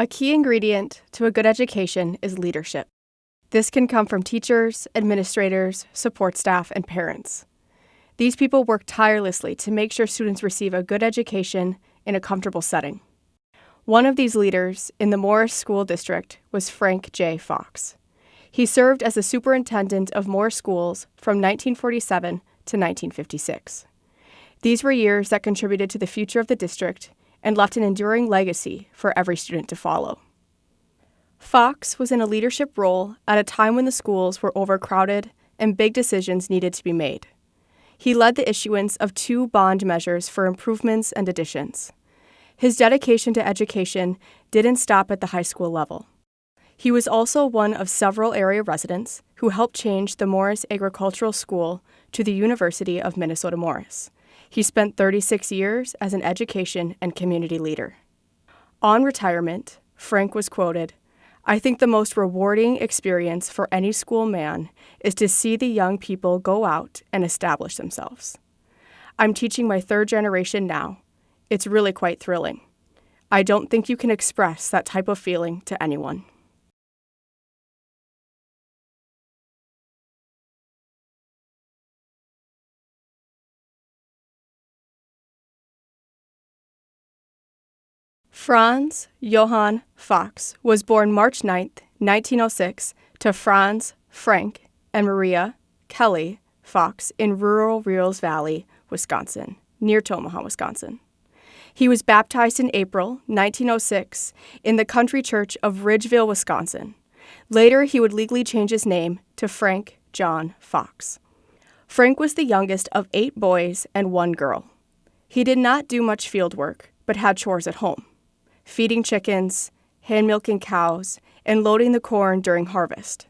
A key ingredient to a good education is leadership. This can come from teachers, administrators, support staff, and parents. These people work tirelessly to make sure students receive a good education in a comfortable setting. One of these leaders in the Morris School District was Frank J. Fox. He served as the superintendent of Morris schools from 1947 to 1956. These were years that contributed to the future of the district and left an enduring legacy for every student to follow. Fox was in a leadership role at a time when the schools were overcrowded and big decisions needed to be made. He led the issuance of 2 bond measures for improvements and additions. His dedication to education didn't stop at the high school level. He was also one of several area residents who helped change the Morris Agricultural School to the University of Minnesota Morris. He spent 36 years as an education and community leader. On retirement, Frank was quoted, "I think the most rewarding experience for any school man is to see the young people go out and establish themselves. I'm teaching my 3rd generation now. It's really quite thrilling. I don't think you can express that type of feeling to anyone." Franz Johann Fox was born March 9, 1906, to Franz, Frank, and Maria Kelly Fox in rural Reals Valley, Wisconsin, near Tomaha, Wisconsin. He was baptized in April 1906 in the country church of Ridgeville, Wisconsin. Later, he would legally change his name to Frank John Fox. Frank was the youngest of 8 boys and 1 girl. He did not do much field work, but had chores at home: feeding chickens, hand-milking cows, and loading the corn during harvest.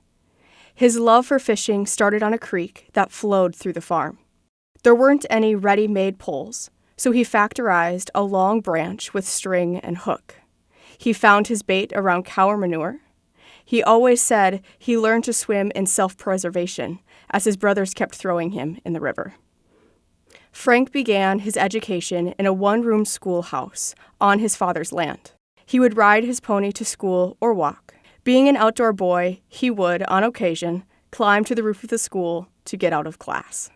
His love for fishing started on a creek that flowed through the farm. There weren't any ready-made poles, so he factorized a long branch with string and hook. He found his bait around cow manure. He always said he learned to swim in self-preservation, as his brothers kept throwing him in the river. Frank began his education in a 1-room schoolhouse on his father's land. He would ride his pony to school or walk. Being an outdoor boy, he would, on occasion, climb to the roof of the school to get out of class.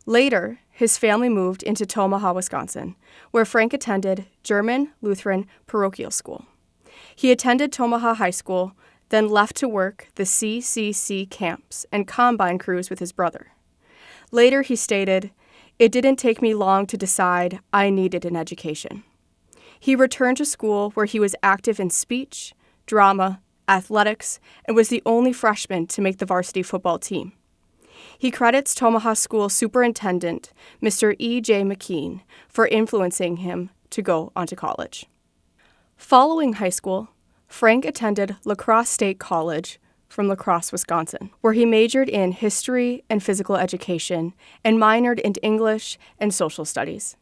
Later, his family moved into Tomaha, Wisconsin, where Frank attended German Lutheran Parochial School. He attended Tomaha High School, then left to work the CCC camps and combine crews with his brother. Later, he stated, "It didn't take me long to decide I needed an education." He returned to school where he was active in speech, drama, athletics, and was the only freshman to make the varsity football team. He credits Tomaha School Superintendent, Mr. E.J. McKean, for influencing him to go on to college. Following high school, Frank attended La Crosse State College from La Crosse, Wisconsin, where he majored in history and physical education and minored in English and social studies.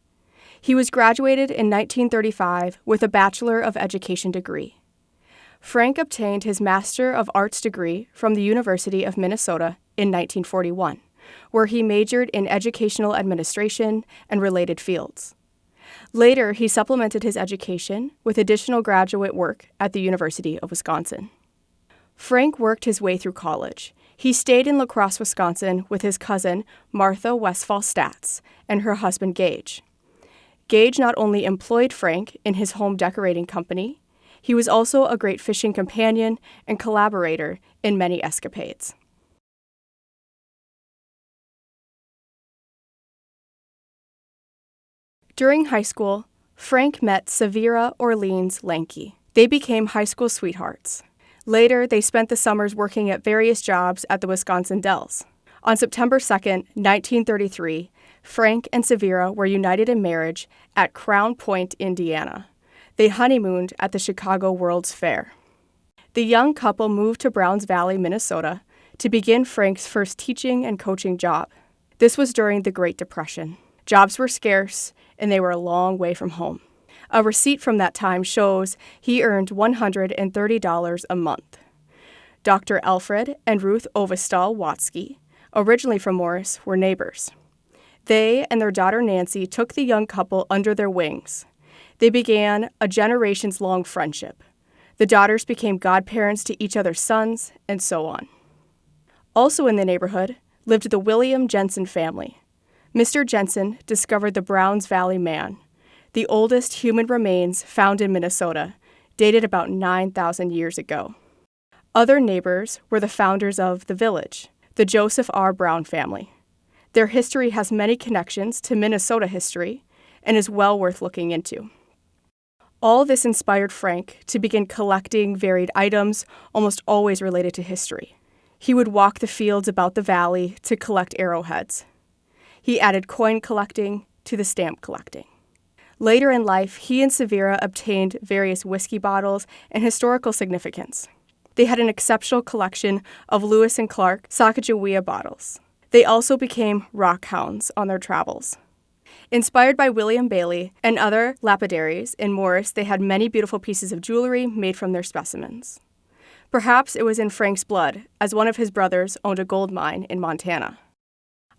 He was graduated in 1935 with a Bachelor of Education degree. Frank obtained his Master of Arts degree from the University of Minnesota in 1941, where he majored in educational administration and related fields. Later, he supplemented his education with additional graduate work at the University of Wisconsin. Frank worked his way through college. He stayed in La Crosse, Wisconsin with his cousin, Martha Westfall Statz, and her husband, Gage. Gage not only employed Frank in his home decorating company, he was also a great fishing companion and collaborator in many escapades. During high school, Frank met Severa Orleans Lanke. They became high school sweethearts. Later, they spent the summers working at various jobs at the Wisconsin Dells. On September 2, 1933, Frank and Severa were united in marriage at Crown Point, Indiana. They honeymooned at the Chicago World's Fair. The young couple moved to Browns Valley, Minnesota, to begin Frank's first teaching and coaching job. This was during the Great Depression. Jobs were scarce, and they were a long way from home. A receipt from that time shows he earned $130 a month. Dr. Alfred and Ruth Ovestall Watsky, originally from Morris, were neighbors. They and their daughter Nancy took the young couple under their wings. They began a generations-long friendship. The daughters became godparents to each other's sons, and so on. Also in the neighborhood lived the William Jensen family. Mr. Jensen discovered the Browns Valley Man, the oldest human remains found in Minnesota, dated about 9,000 years ago. Other neighbors were the founders of the village, the Joseph R. Brown family. Their history has many connections to Minnesota history and is well worth looking into. All this inspired Frank to begin collecting varied items, almost always related to history. He would walk the fields about the valley to collect arrowheads. He added coin collecting to the stamp collecting. Later in life, he and Severa obtained various whiskey bottles and historical significance. They had an exceptional collection of Lewis and Clark Sacagawea bottles. They also became rock hounds on their travels. Inspired by William Bailey and other lapidaries in Morris, they had many beautiful pieces of jewelry made from their specimens. Perhaps it was in Frank's blood, as one of his brothers owned a gold mine in Montana.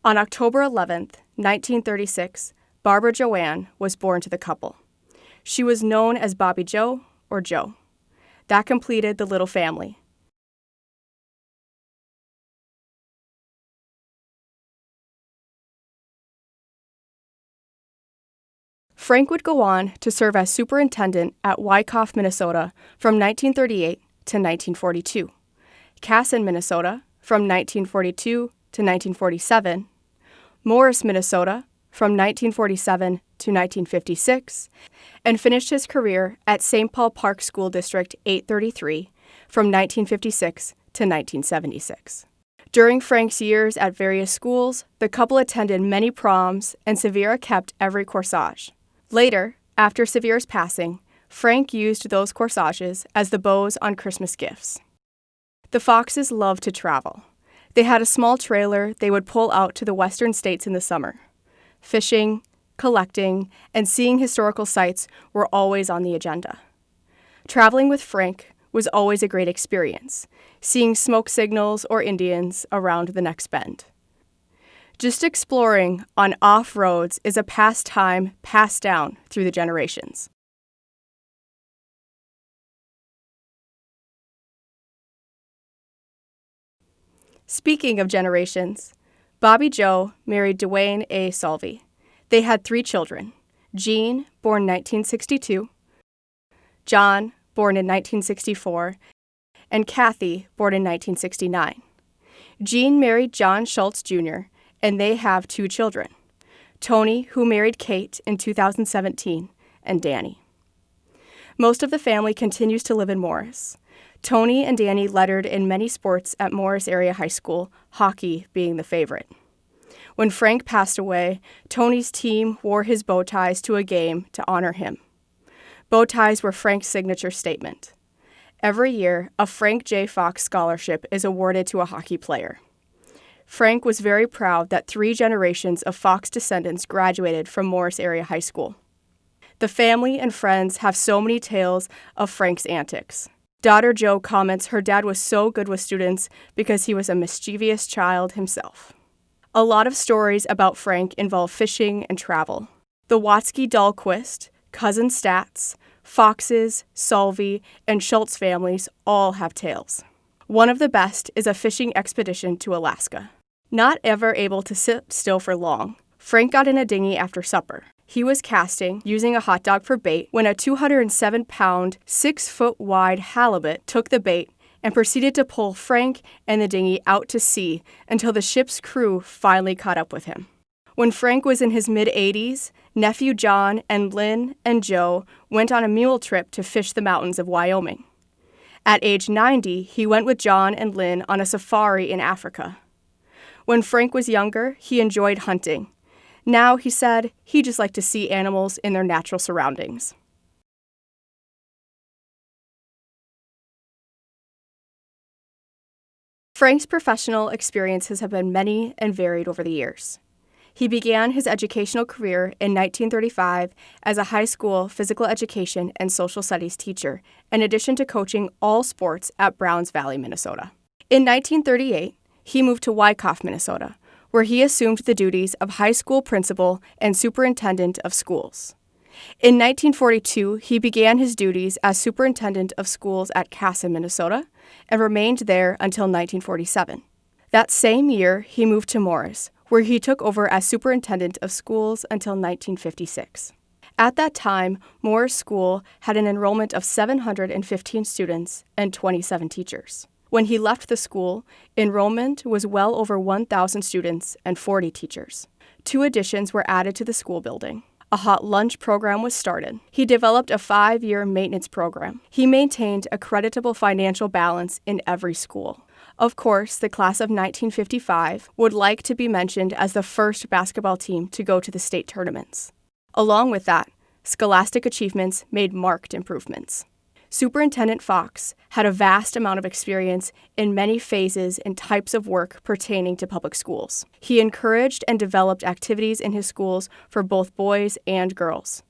On October 11th, 1936, Barbara Joanne was born to the couple. She was known as Bobby Joe or Joe. That completed the little family. Frank would go on to serve as superintendent at Wyckoff, Minnesota from 1938 to 1942, Casson, Minnesota from 1942 to 1947, Morris, Minnesota from 1947 to 1956, and finished his career at St. Paul Park School District 833 from 1956 to 1976. During Frank's years at various schools, the couple attended many proms, and Severa kept every corsage. Later, after Severa's passing, Frank used those corsages as the bows on Christmas gifts. The Foxes loved to travel. They had a small trailer they would pull out to the western states in the summer. Fishing, collecting, and seeing historical sites were always on the agenda. Traveling with Frank was always a great experience, seeing smoke signals or Indians around the next bend. Just exploring on off-roads is a pastime passed down through the generations. Speaking of generations, Bobby Joe married Dwayne A. Salvey. They had 3 children, Jean, born 1962, John, born in 1964, and Kathy, born in 1969. Jean married John Schultz Jr., and they have 2 children, Tony, who married Kate in 2017, and Danny. Most of the family continues to live in Morris. Tony and Danny lettered in many sports at Morris Area High School, hockey being the favorite. When Frank passed away, Tony's team wore his bow ties to a game to honor him. Bow ties were Frank's signature statement. Every year, a Frank J. Fox Scholarship is awarded to a hockey player. Frank was very proud that 3 generations of Fox descendants graduated from Morris Area High School. The family and friends have so many tales of Frank's antics. Daughter Jo comments her dad was so good with students because he was a mischievous child himself. A lot of stories about Frank involve fishing and travel. The Watsky Dahlquist, Cousin Stats, Foxes, Salvey, and Schultz families all have tales. One of the best is a fishing expedition to Alaska. Not ever able to sit still for long, Frank got in a dinghy after supper. He was casting, using a hot dog for bait, when a 207-pound, 6-foot-wide halibut took the bait and proceeded to pull Frank and the dinghy out to sea until the ship's crew finally caught up with him. When Frank was in his mid-80s, nephew John and Lynn and Joe went on a mule trip to fish the mountains of Wyoming. At age 90, he went with John and Lynn on a safari in Africa. When Frank was younger, he enjoyed hunting. Now, he said, he just liked to see animals in their natural surroundings. Frank's professional experiences have been many and varied over the years. He began his educational career in 1935 as a high school physical education and social studies teacher, in addition to coaching all sports at Browns Valley, Minnesota. In 1938, he moved to Wyckoff, Minnesota, where he assumed the duties of high school principal and superintendent of schools. In 1942, he began his duties as superintendent of schools at Casson, Minnesota, and remained there until 1947. That same year, he moved to Morris, where he took over as superintendent of schools until 1956. At that time, Morris School had an enrollment of 715 students and 27 teachers. When he left the school, enrollment was well over 1,000 students and 40 teachers. 2 additions were added to the school building. A hot lunch program was started. He developed a 5-year maintenance program. He maintained a creditable financial balance in every school. Of course, the class of 1955 would like to be mentioned as the first basketball team to go to the state tournaments. Along with that, scholastic achievements made marked improvements. Superintendent Fox had a vast amount of experience in many phases and types of work pertaining to public schools. He encouraged and developed activities in his schools for both boys and girls.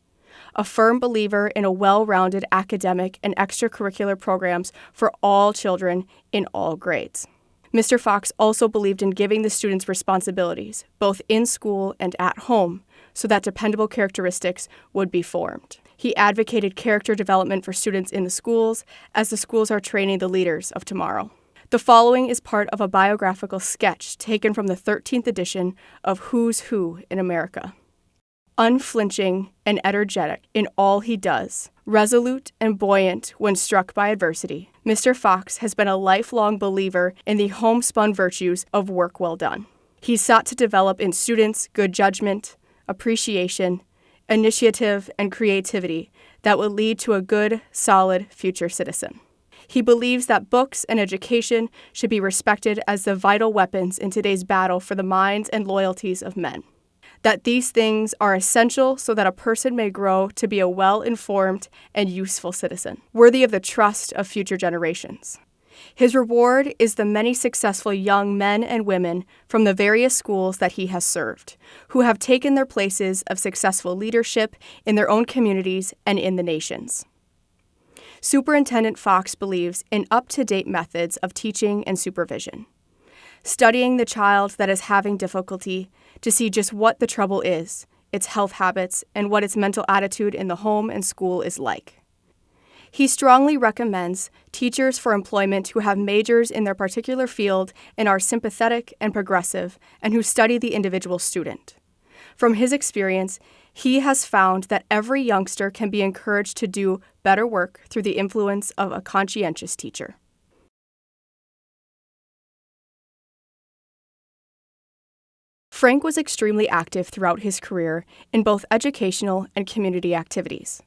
A firm believer in a well-rounded academic and extracurricular programs for all children in all grades. Mr. Fox also believed in giving the students responsibilities, both in school and at home, so that dependable characteristics would be formed. He advocated character development for students in the schools, as the schools are training the leaders of tomorrow. The following is part of a biographical sketch taken from the 13th edition of Who's Who in America. Unflinching and energetic in all he does, resolute and buoyant when struck by adversity, Mr. Fox has been a lifelong believer in the homespun virtues of work well done. He sought to develop in students good judgment, appreciation, initiative, and creativity that would lead to a good, solid future citizen. He believes that books and education should be respected as the vital weapons in today's battle for the minds and loyalties of men. That these things are essential so that a person may grow to be a well-informed and useful citizen, worthy of the trust of future generations. His reward is the many successful young men and women from the various schools that he has served, who have taken their places of successful leadership in their own communities and in the nations. Superintendent Fox believes in up-to-date methods of teaching and supervision, studying the child that is having difficulty to see just what the trouble is, its health habits, and what its mental attitude in the home and school is like. He strongly recommends teachers for employment who have majors in their particular field and are sympathetic and progressive and who study the individual student. From his experience, he has found that every youngster can be encouraged to do better work through the influence of a conscientious teacher. Frank was extremely active throughout his career in both educational and community activities.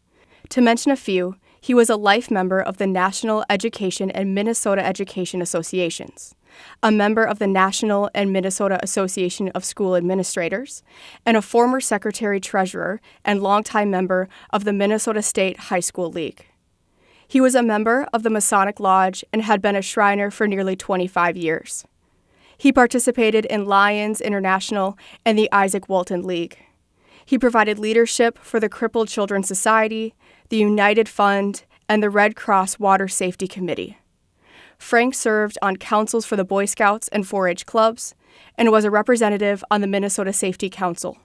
To mention a few, he was a life member of the National Education and Minnesota Education Associations, a member of the National and Minnesota Association of School Administrators, and a former secretary-treasurer and longtime member of the Minnesota State High School League. He was a member of the Masonic Lodge and had been a Shriner for nearly 25 years. He participated in Lions International and the Isaac Walton League. He provided leadership for the Crippled Children's Society, the United Fund, and the Red Cross Water Safety Committee. Frank served on councils for the Boy Scouts and 4-H clubs and was a representative on the Minnesota Safety Council.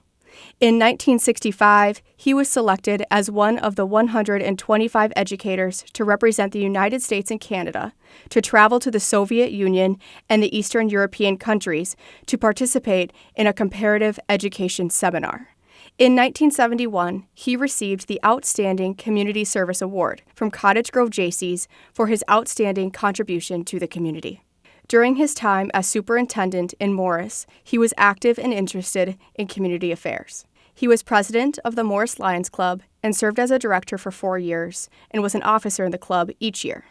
In 1965, he was selected as one of the 125 educators to represent the United States and Canada to travel to the Soviet Union and the Eastern European countries to participate in a comparative education seminar. In 1971, he received the Outstanding Community Service Award from Cottage Grove Jaycees for his outstanding contribution to the community. During his time as superintendent in Morris, he was active and interested in community affairs. He was president of the Morris Lions Club and served as a director for 4 years and was an officer in the club each year.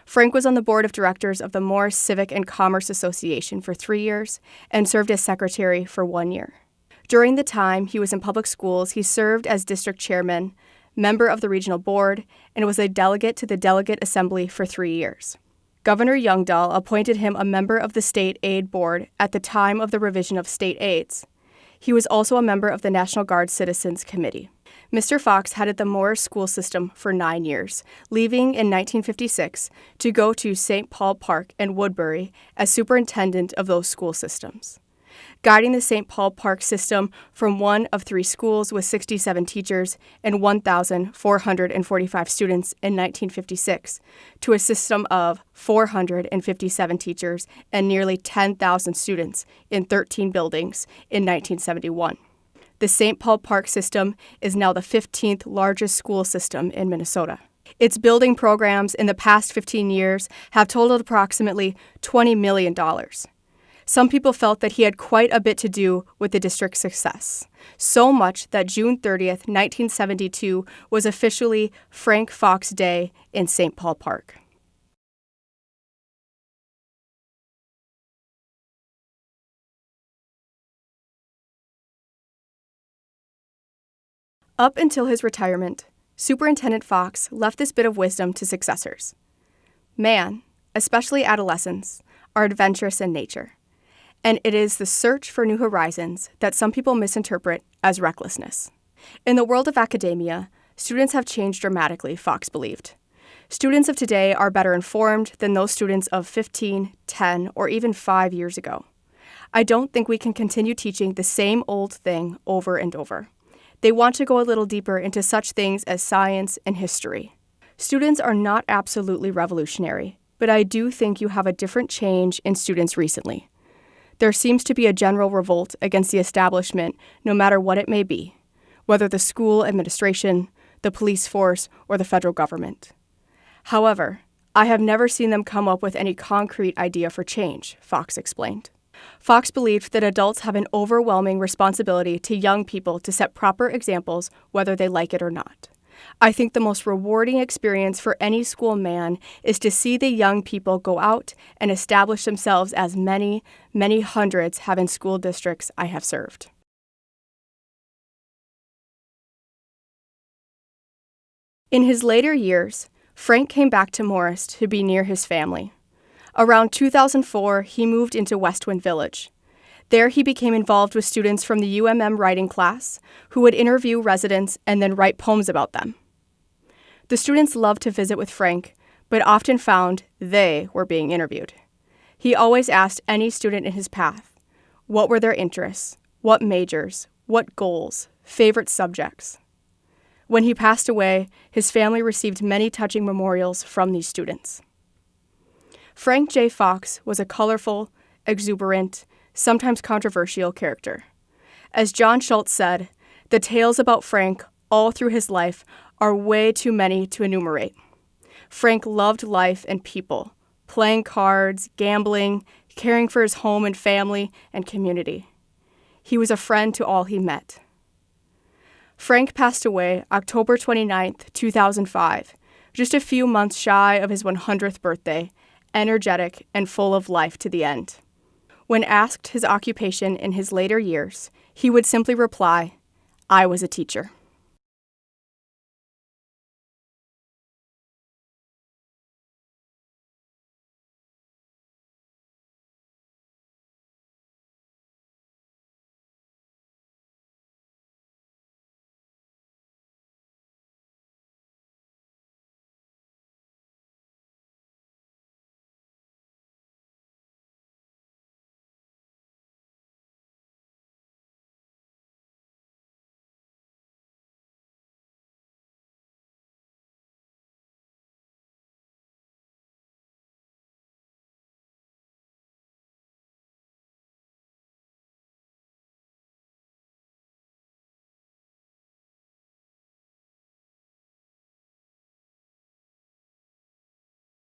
Frank was on the board of directors of the Morris Civic and Commerce Association for 3 years and served as secretary for 1 year. During the time he was in public schools, he served as district chairman, member of the regional board, and was a delegate to the Delegate Assembly for 3 years. Governor Youngdahl appointed him a member of the State Aid Board at the time of the revision of state aids. He was also a member of the National Guard Citizens Committee. Mr. Fox headed the Morris school system for 9 years, leaving in 1956 to go to St. Paul Park and Woodbury as superintendent of those school systems. guiding the St. Paul Park system from one of 3 schools with 67 teachers and 1,445 students in 1956 to a system of 457 teachers and nearly 10,000 students in 13 buildings in 1971. The St. Paul Park system is now the 15th largest school system in Minnesota. Its building programs in the past 15 years have totaled approximately $20 million. Some people felt that he had quite a bit to do with the district's success, so much that June 30th, 1972 was officially Frank Fox Day in St. Paul Park. Up until his retirement, Superintendent Fox left this bit of wisdom to successors. Man, especially adolescents, are adventurous in nature, and it is the search for new horizons that some people misinterpret as recklessness. In the world of academia, students have changed dramatically, Fox believed. Students of today are better informed than those students of 15, 10, or even 5 years ago. I don't think we can continue teaching the same old thing over and over. They want to go a little deeper into such things as science and history. Students are not absolutely revolutionary, but I do think you have a different change in students recently. There seems to be a general revolt against the establishment, no matter what it may be, whether the school administration, the police force, or the federal government. However, I have never seen them come up with any concrete idea for change, Fox explained. Fox believed that adults have an overwhelming responsibility to young people to set proper examples, whether they like it or not. I think the most rewarding experience for any school man is to see the young people go out and establish themselves as many, many hundreds have in school districts I have served. In his later years, Frank came back to Morris to be near his family. Around 2004, he moved into Westwind Village. There he became involved with students from the UMM writing class who would interview residents and then write poems about them. The students loved to visit with Frank, but often found they were being interviewed. He always asked any student in his path, what were their interests, what majors, what goals, favorite subjects. When he passed away, his family received many touching memorials from these students. Frank J. Fox was a colorful, exuberant, sometimes controversial character. As John Schultz said, the tales about Frank all through his life are way too many to enumerate. Frank loved life and people, playing cards, gambling, caring for his home and family and community. He was a friend to all he met. Frank passed away October 29, 2005, just a few months shy of his 100th birthday, energetic and full of life to the end. When asked his occupation in his later years, he would simply reply, "I was a teacher."